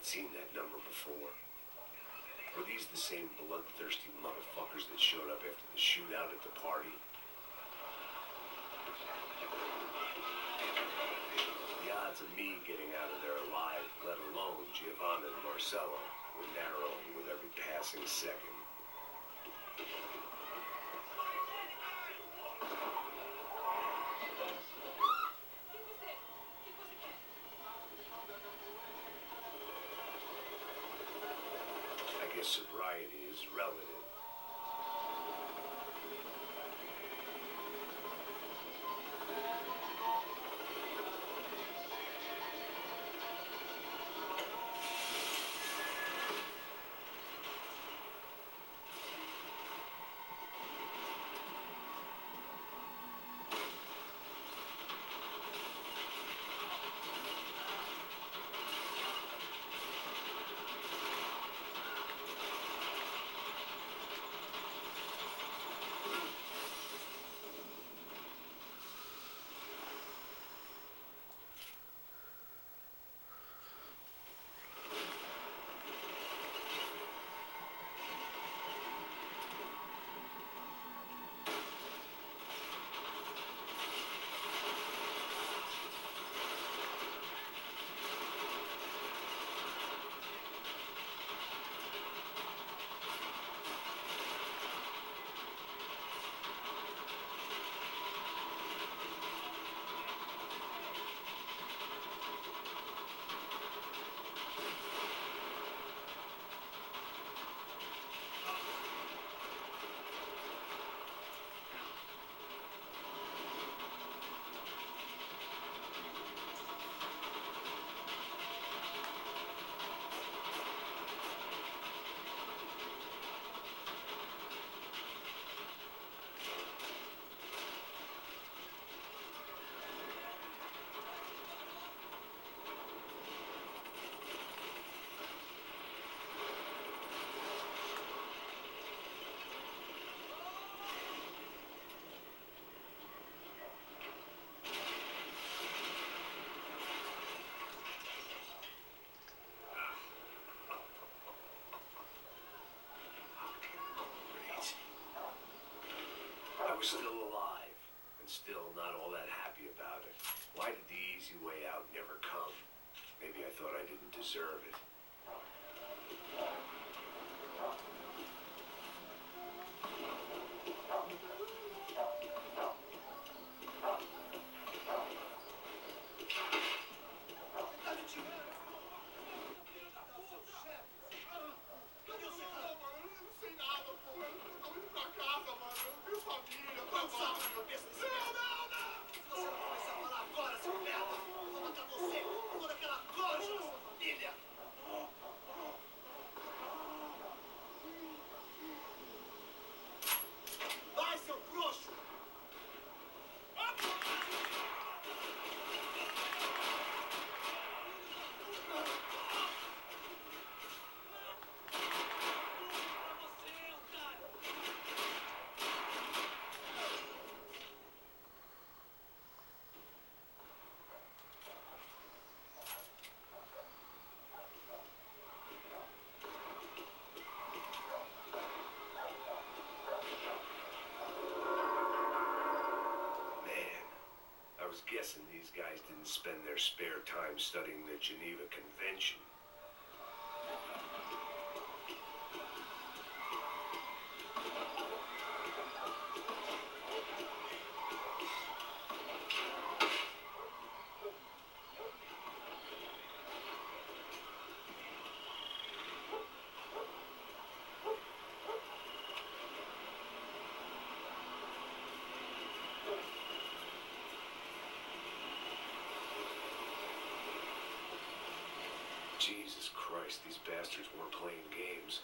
Seen that number before. Were these the same bloodthirsty motherfuckers that showed up after the shootout at the party? The odds of me getting out of there alive, let alone Giovanna and Marcello, were narrowing with every passing second. I guess sobriety is relative. I was still alive, and still not all that happy about it. Why did the easy way out never come? Maybe I thought I didn't deserve it. Guessing these guys didn't spend their spare time studying the Geneva Convention. Jesus Christ, these bastards weren't playing games.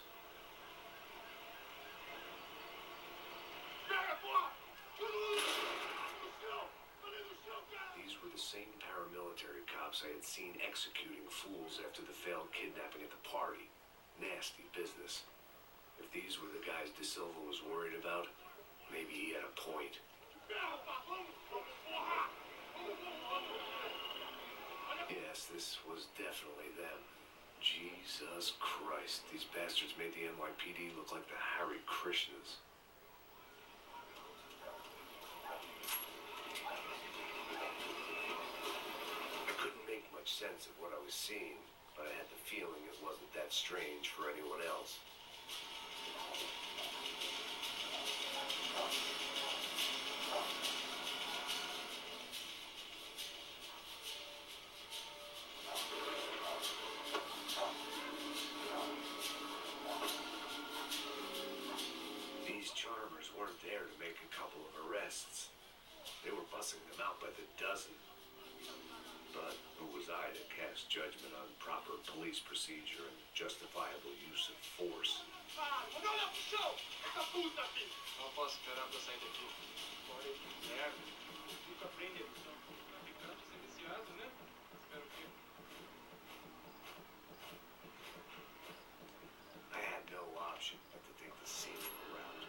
These were the same paramilitary cops I had seen executing fools after the failed kidnapping at the party. Nasty business. If these were the guys De Silva was worried about, maybe he had a point. Yes, this was definitely them. Jesus Christ, these bastards made the NYPD look like the Hare Krishnas. I couldn't make much sense of what I was seeing, but I had the feeling it wasn't that strange for anyone else. These charmers weren't there to make a couple of arrests. They were bussing them out by the dozen. But who was I to cast judgment on proper police procedure and justifiable use of force? Não posso esperar pra sair daqui. Fora de merda. Nunca aprende a lição. Traficante ser viciado, né? Espero que... I had no option but to take the scenic route.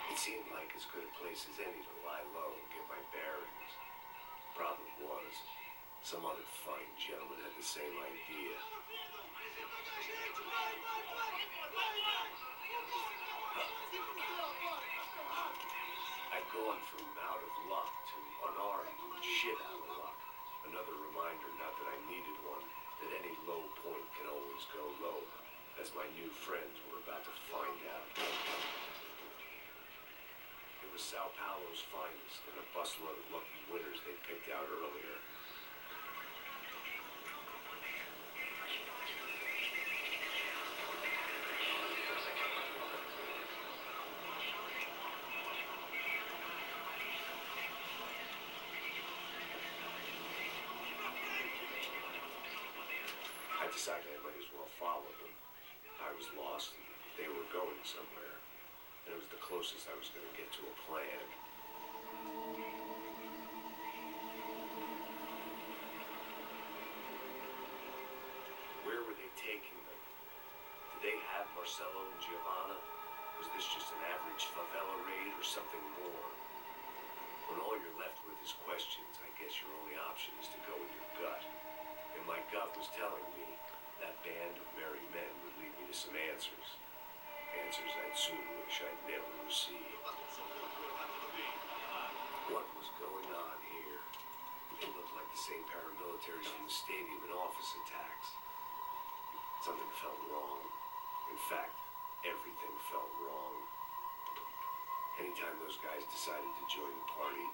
It seemed like as good a place as any to lie low and get my bearings. Problem was, some other fine gentleman had the same idea. I'd gone from out of luck to unarmed and shit out of luck. Another reminder, not that I needed one, that any low point can always go low, as my new friends were about to find out. It was Sao Paulo's finest and a busload of lucky winners they picked out earlier. I decided I might as well follow them. I was lost and they were going somewhere. And it was the closest I was going to get to a plan. Where were they taking them? Did they have Marcelo and Giovanna? Was this just an average favela raid or something more? When all you're left with is questions, I guess your only option is to go with your gut. And my gut was telling me that band of merry men would lead me to some answers. Answers I'd soon wish I'd never received. What was going on here? They looked like the same paramilitaries from the stadium in office attacks. Something felt wrong. In fact, everything felt wrong. Anytime those guys decided to join the party,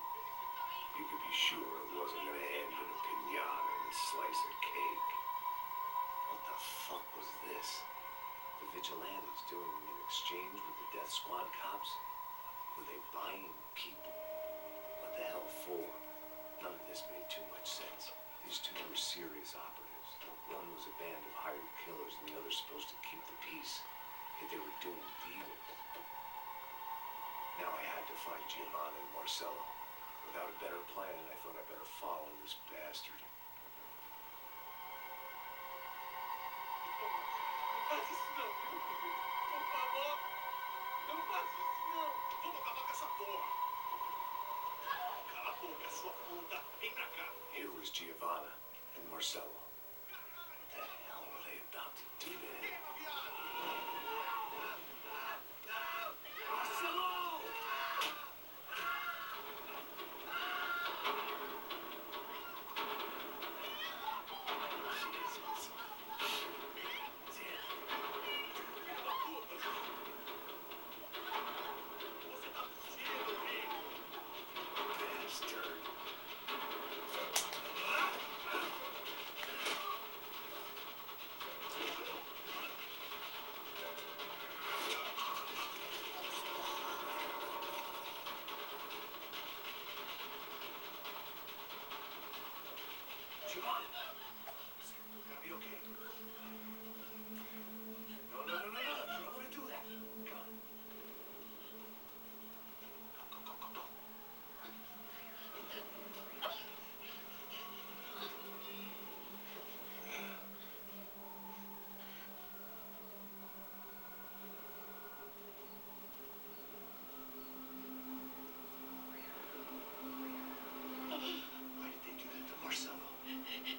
you could be sure it wasn't going to end in a piñata and a slice of cake. What the fuck was this? The vigilantes doing an exchange with the death squad cops? Were they buying people? What the hell for? None of this made too much sense. These two were serious operatives. One was a band of hired killers and the other supposed to keep the peace. Yet they were doing deals. Now I had to find Giovanna and Marcello. Without a better plan, I thought I'd better follow this bastard. Não faz isso não, viu? Por favor, não faz isso não. Vamos acabar com essa porra. Cala a boca, sua puta. Vem pra cá. Here was Giovanna and Marcello. What the hell were they about to do to him?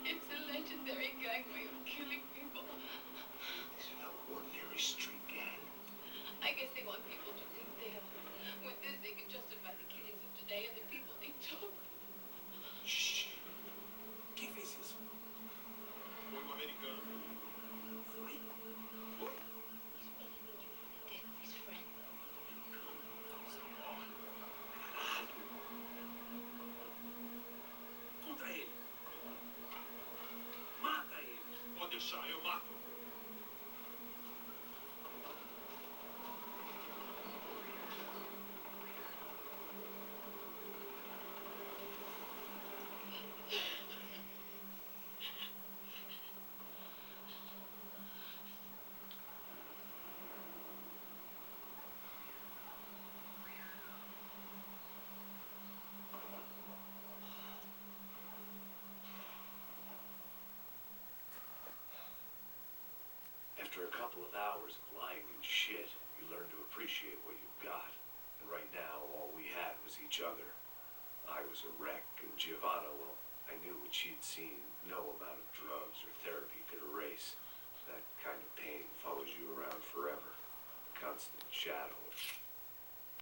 It's a legendary gang way of killing people. These are no ordinary street gang. I guess they want people to think they have. With this, they can justify the killings of today and the people they took. Shh. Quem fez isso? Foi um americano. Foi? Foi? Death is friend. Contra ele. Mata ele. Pode deixar, eu mato. After a couple of hours of lying and shit, you learn to appreciate what you've got. And right now, all we had was each other. I was a wreck, and Giovanna, well, I knew what she'd seen. No amount of drugs or therapy could erase. That kind of pain follows you around forever. Constant shadow.